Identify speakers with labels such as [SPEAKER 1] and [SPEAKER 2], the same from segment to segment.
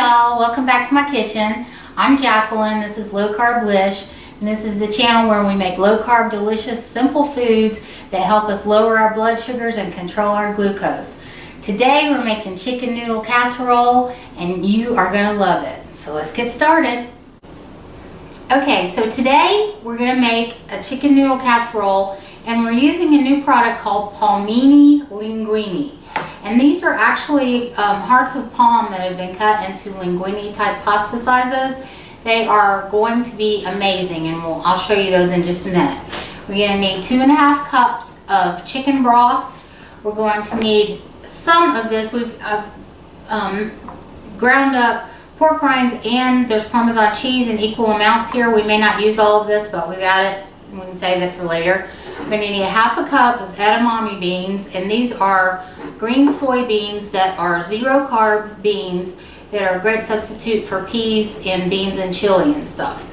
[SPEAKER 1] y'all, welcome back to my kitchen. I'm Jacqueline, this is Low Carb Lish, and this is the channel where we make low carb, delicious, simple foods that help us lower our blood sugars and control our glucose. Today we're making chicken noodle casserole, and you are going to love it. So let's get started. Okay, so today we're going to make a chicken noodle casserole, and we're using a new product called Palmini Linguini. And these are actually hearts of palm that have been cut into linguini type pasta sizes. They are going to be amazing, and I'll show you those in just a minute. We're going to need 2.5 cups of chicken broth. We're going to need some of this. We've ground up pork rinds, and there's Parmesan cheese in equal amounts here. We may not use all of this, but we got it. We can save it for later. We're going to need 1/2 cup of edamame beans, and these are green soybeans that are 0 carb beans that are a great substitute for peas and beans and chili and stuff.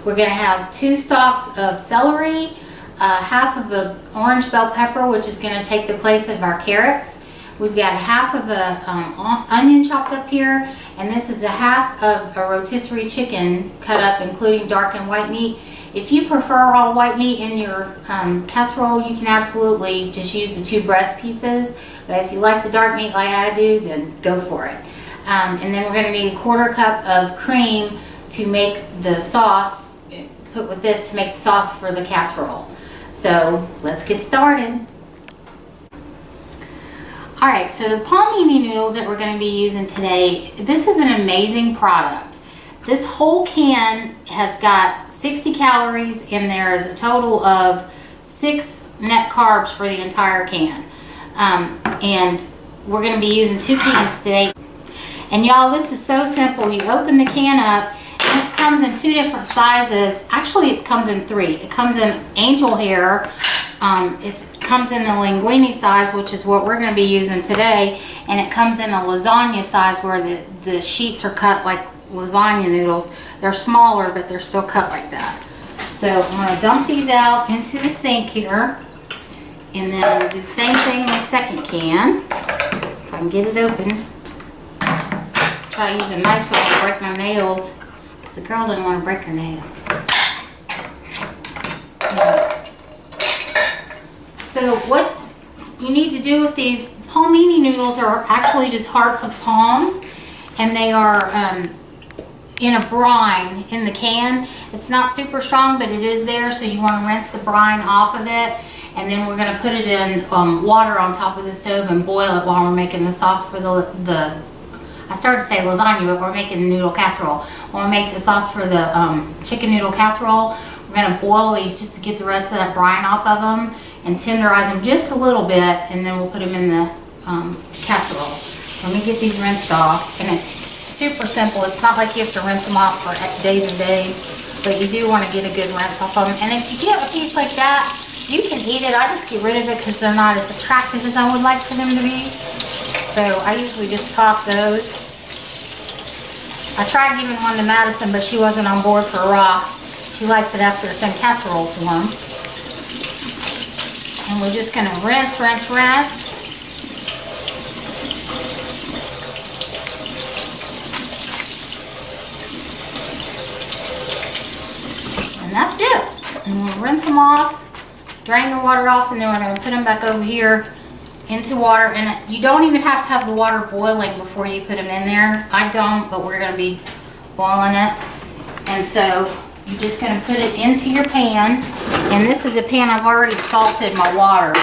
[SPEAKER 1] We're going to have 2 stalks of celery, 1/2 of an orange bell pepper, which is going to take the place of our carrots. We've got 1/2 of an onion chopped up here, and this is 1/2 of a rotisserie chicken cut up, including dark and white meat. If you prefer all white meat in your casserole, you can absolutely just use the 2 breast pieces. But if you like the dark meat like I do, then go for it. And then we're going to need 1/4 cup of cream to make the sauce, put with this to make the sauce for the casserole. So let's get started. Alright, so the Palmini noodles that we're going to be using today, this is an amazing product. This whole can has got 60 calories, and there's a total of 6 net carbs for the entire can. And we're going to be using 2 cans today. And y'all, this is so simple. You open the can up, and this comes in 2 different sizes. Actually, it comes in 3. It comes in angel hair. It comes in the linguini size, which is what we're going to be using today. And it comes in a lasagna size where the sheets are cut like lasagna noodles. They're smaller, but they're still cut like that. So I'm going to dump these out into the sink here, and then do the same thing in the second can. If I can get it open. Try to use a knife so I don't break my nails, because the girl didn't want to break her nails. Yes. So what you need to do with these Palmini noodles are actually just hearts of palm, and they are in a brine in the can. It's not super strong, but it is there, so you want to rinse the brine off of it, and then we're going to put it in water on top of the stove and boil it while we're making the sauce for the I started to say lasagna, but we're making noodle casserole. When we make the sauce for the chicken noodle casserole, we're going to boil these just to get the rest of that brine off of them and tenderize them just a little bit, and then we'll put them in the casserole. Let me get these rinsed off, and it's super simple. It's not like you have to rinse them off for days and days, but you do want to get a good rinse off of them. And if you get a piece like that, you can eat it. I just get rid of it because they're not as attractive as I would like for them to be. So I usually just toss those. I tried giving one to Madison, but she wasn't on board for raw. She likes it after it's in casserole form. And we're just going to rinse. And that's it. And we'll rinse them off, drain the water off, and then we're going to put them back over here into water. And you don't even have to have the water boiling before you put them in there. I don't, but we're going to be boiling it. And so you're just going to put it into your pan. And this is a pan I've already salted my water.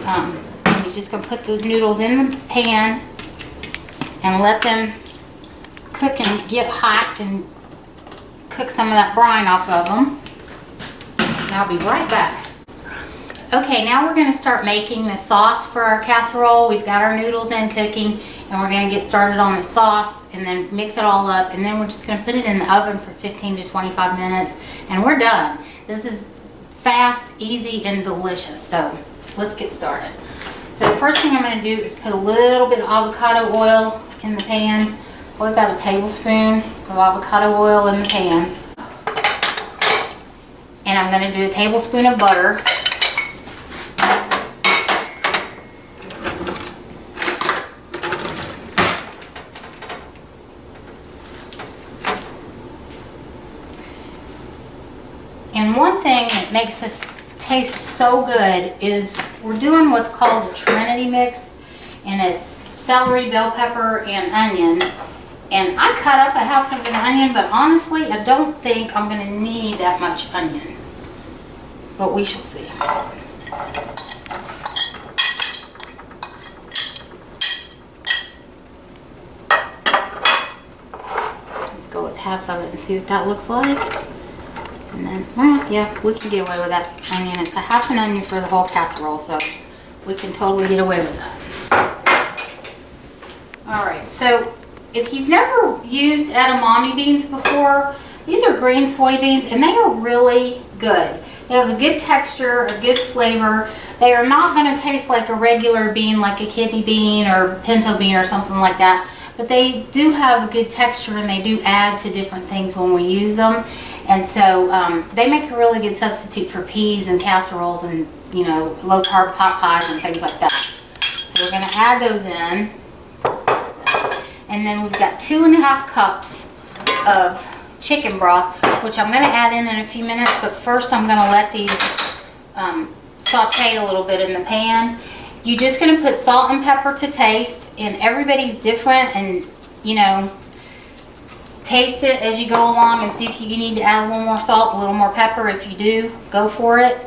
[SPEAKER 1] And you're just going to put the noodles in the pan and let them cook and get hot and cook some of that brine off of them. And I'll be right back. Okay, now we're going to start making the sauce for our casserole. We've got our noodles in cooking, and we're going to get started on the sauce and then mix it all up, and then we're just going to put it in the oven for 15 to 25 minutes, and we're done. This is fast, easy, and delicious. So let's get started. So the first thing I'm going to do is put a little bit of avocado oil in the pan. Well, I've got a tablespoon of avocado oil in the pan. And I'm going to do a tablespoon of butter. And one thing that makes this taste so good is we're doing what's called a Trinity mix, and it's celery, bell pepper, and onion. And I cut up a half of an onion, but honestly, I don't think I'm going to need that much onion. But we shall see. Let's go with half of it and see what that looks like. And then, well, yeah, we can get away with that onion. It's a half an onion for the whole casserole, so we can totally get away with that. Alright, so if you've never used edamame beans before, these are green soybeans and they are really good. They have a good texture, a good flavor. They are not going to taste like a regular bean, like a kidney bean or pinto bean or something like that. But they do have a good texture and they do add to different things when we use them. And so they make a really good substitute for peas and casseroles and, you know, low carb pot pies and things like that. So we're going to add those in. And then we've got 2.5 cups of chicken broth, which I'm going to add in a few minutes. But first I'm going to let these saute a little bit in the pan. You're just going to put salt and pepper to taste, and everybody's different, and you know, taste it as you go along and see if you need to add a little more salt, a little more pepper. If you do, go for it.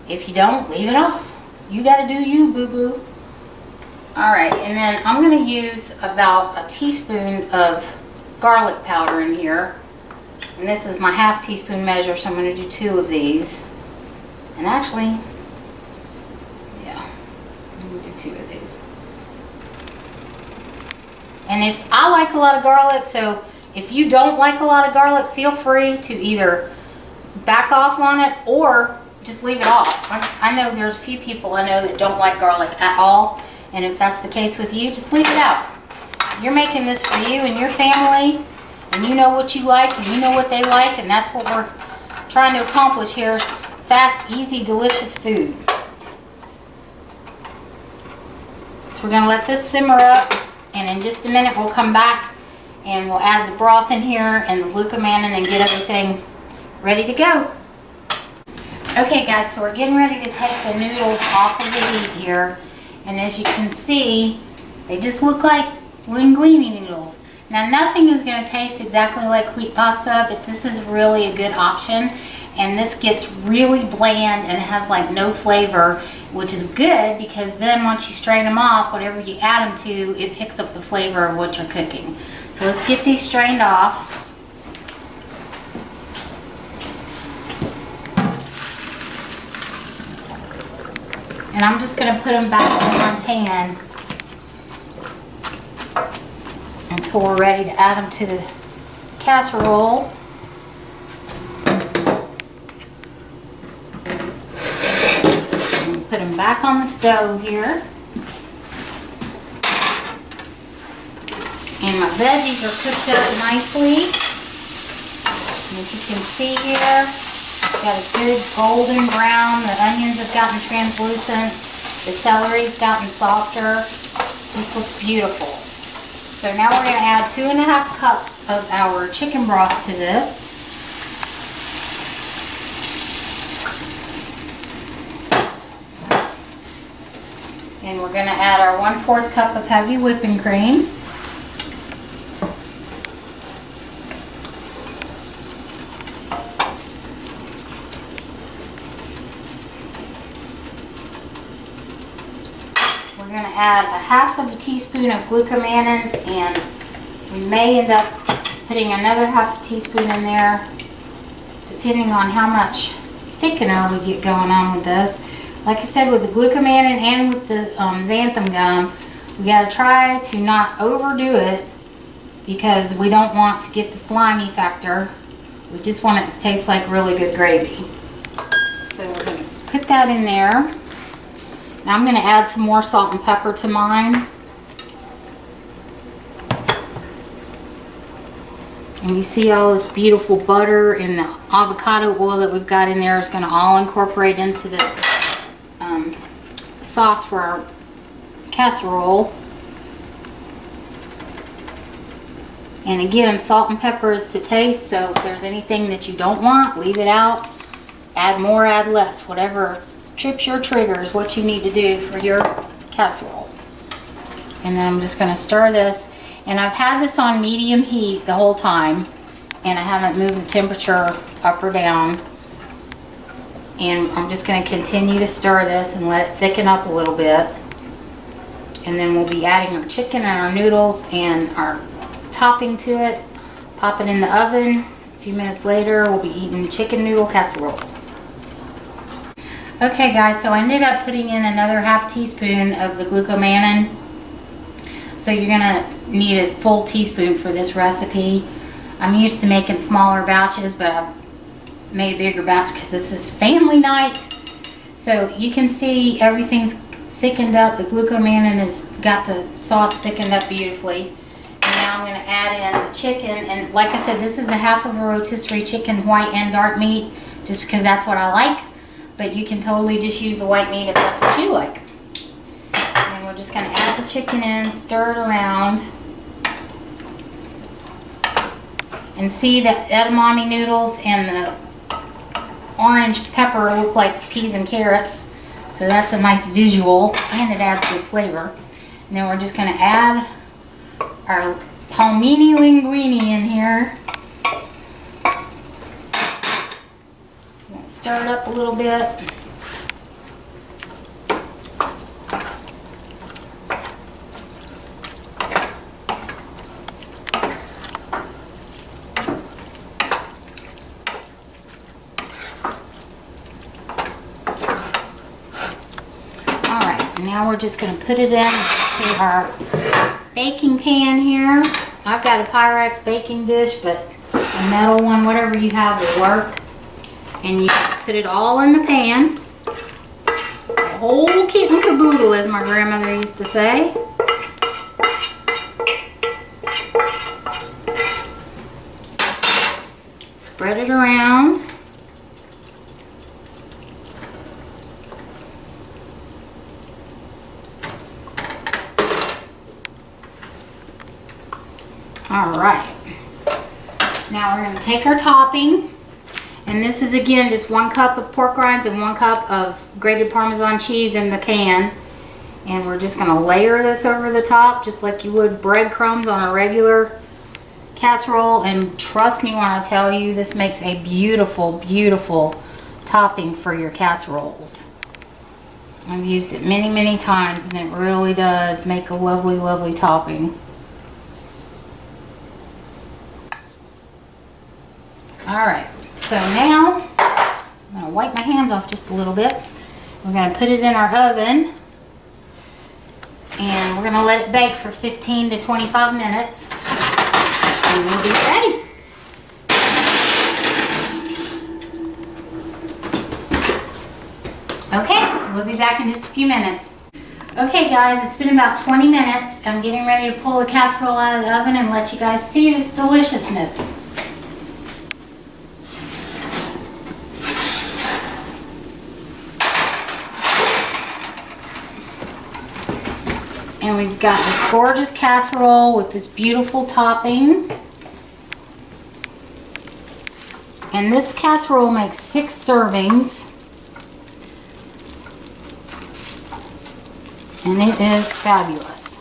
[SPEAKER 1] If you don't, leave it off. You got to do you, boo-boo. Alright, and then I'm going to use about a teaspoon of garlic powder in here. And this is my half teaspoon measure, so I'm going to do 2 of these. And actually, yeah, I'm going to do 2 of these. And if I like a lot of garlic, so if you don't like a lot of garlic, feel free to either back off on it or just leave it off. I know there's a few people I know that don't like garlic at all. And if that's the case with you, just leave it out. You're making this for you and your family, and you know what you like and you know what they like, and that's what we're trying to accomplish here. Fast, easy, delicious food. So we're going to let this simmer up, and in just a minute we'll come back and we'll add the broth in here and the glucomannan and get everything ready to go. Okay guys, so we're getting ready to take the noodles off of the heat here. And as you can see, they just look like linguini noodles. Now nothing is going to taste exactly like wheat pasta, but this is really a good option. And this gets really bland and it has like no flavor, which is good because then once you strain them off, whatever you add them to, it picks up the flavor of what you're cooking. So let's get these strained off. And I'm just going to put them back in my pan until we're ready to add them to the casserole. And put them back on the stove here. And my veggies are cooked up nicely. And as you can see here, got a good golden brown. The onions have gotten translucent. The celery's gotten softer. Just looks beautiful. So now we're going to add 2.5 cups of our chicken broth to this. And we're going to add our 1/4 cup of heavy whipping cream. We're going to add a 1/2 teaspoon of glucomannan, and we may end up putting another 1/2 teaspoon in there depending on how much thickener we get going on with this. Like I said, with the glucomannan and with the xanthan gum, we got to try to not overdo it because we don't want to get the slimy factor. We just want it to taste like really good gravy. So we're going to put that in there. Now I'm going to add some more salt and pepper to mine. And you see all this beautiful butter and the avocado oil that we've got in there is going to all incorporate into the sauce for our casserole. And again, salt and pepper is to taste, so if there's anything that you don't want, leave it out. Add more, add less, whatever trips your trigger is what you need to do for your casserole. And then I'm just going to stir this. And I've had this on medium heat the whole time, and I haven't moved the temperature up or down. And I'm just going to continue to stir this and let it thicken up a little bit. And then we'll be adding our chicken and our noodles and our topping to it. Pop it in the oven. A few minutes later, we'll be eating chicken noodle casserole. Okay guys, so I ended up putting in another ½ teaspoon of the Glucomannan. So you're gonna need a full teaspoon for this recipe. I'm used to making smaller batches, but I've made a bigger batch because this is family night. So you can see everything's thickened up. The Glucomannan has got the sauce thickened up beautifully. And now I'm going to add in the chicken. And like I said, this is a ½ of a rotisserie chicken, white and dark meat, just because that's what I like. But you can totally just use the white meat if that's what you like. And we're just going to add the chicken in, stir it around. And see that edamame noodles and the orange pepper look like peas and carrots. So that's a nice visual, and it adds good flavor. And then we're just going to add our Palmini linguini in here. We'll stir it up a little bit. Now we're just going to put it into our baking pan here. I've got a Pyrex baking dish, but a metal one, whatever you have will work. And you just put it all in the pan. The whole kit and caboodle, as my grandmother used to say. Spread it around. Alright, now we're going to take our topping, and this is again just 1 cup of pork rinds and 1 cup of grated Parmesan cheese in the can, and we're just going to layer this over the top just like you would breadcrumbs on a regular casserole. And trust me when I tell you, this makes a beautiful, beautiful topping for your casseroles. I've used it many, many times, and it really does make a lovely, lovely topping. Alright, so now I'm going to wipe my hands off just a little bit. We're going to put it in our oven, and we're going to let it bake for 15 to 25 minutes, and we'll be ready. Okay, we'll be back in just a few minutes. Okay guys, it's been about 20 minutes. I'm getting ready to pull the casserole out of the oven and let you guys see this deliciousness. And we've got this gorgeous casserole with this beautiful topping. And this casserole makes 6 servings. And it is fabulous.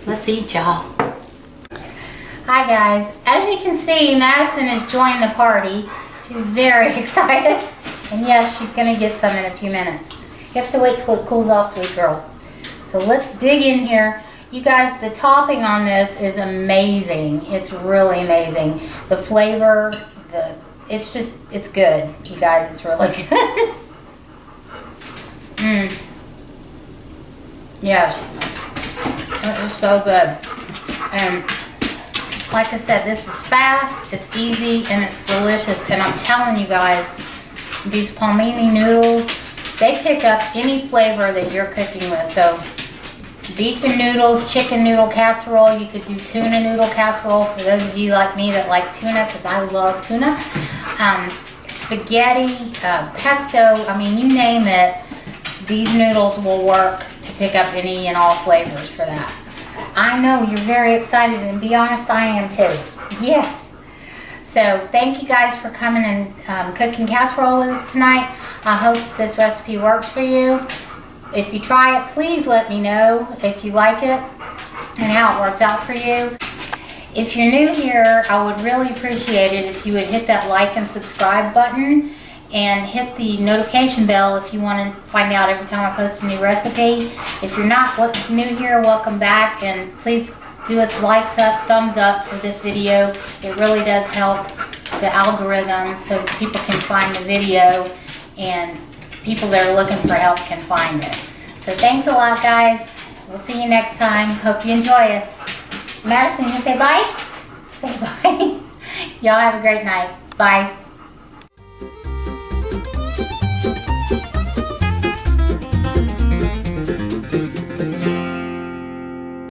[SPEAKER 1] Let's eat, y'all. Hi guys, as you can see, Madison has joined the party. She's very excited, and yes, she's going to get some in a few minutes. You have to wait till it cools off, sweet girl. So let's dig in here. You guys, the topping on this is amazing. It's really amazing. The flavor, it's good. You guys, it's really good. Yes, it is so good. And like I said, this is fast, it's easy, and it's delicious. And I'm telling you guys, these Palmini noodles, they pick up any flavor that you're cooking with. So beef and noodles, chicken noodle casserole, you could do tuna noodle casserole for those of you like me that like tuna, because I love tuna. spaghetti, pesto, I mean, you name it, these noodles will work to pick up any and all flavors for that. I know you're very excited, and be honest, I am too. Yes. So thank you guys for coming and cooking casserole with us tonight. I hope this recipe works for you. If you try it, please let me know if you like it and how it worked out for you. If you're new here, I would really appreciate it if you would hit that like and subscribe button and hit the notification bell if you want to find out every time I post a new recipe. If you're not new here, welcome back, and please do a thumbs up for this video. It really does help the algorithm so that people can find the video and people that are looking for help can find it. So thanks a lot, guys. We'll see you next time. Hope you enjoy us. Madison, you gonna say bye? Say bye. Y'all have a great night. Bye.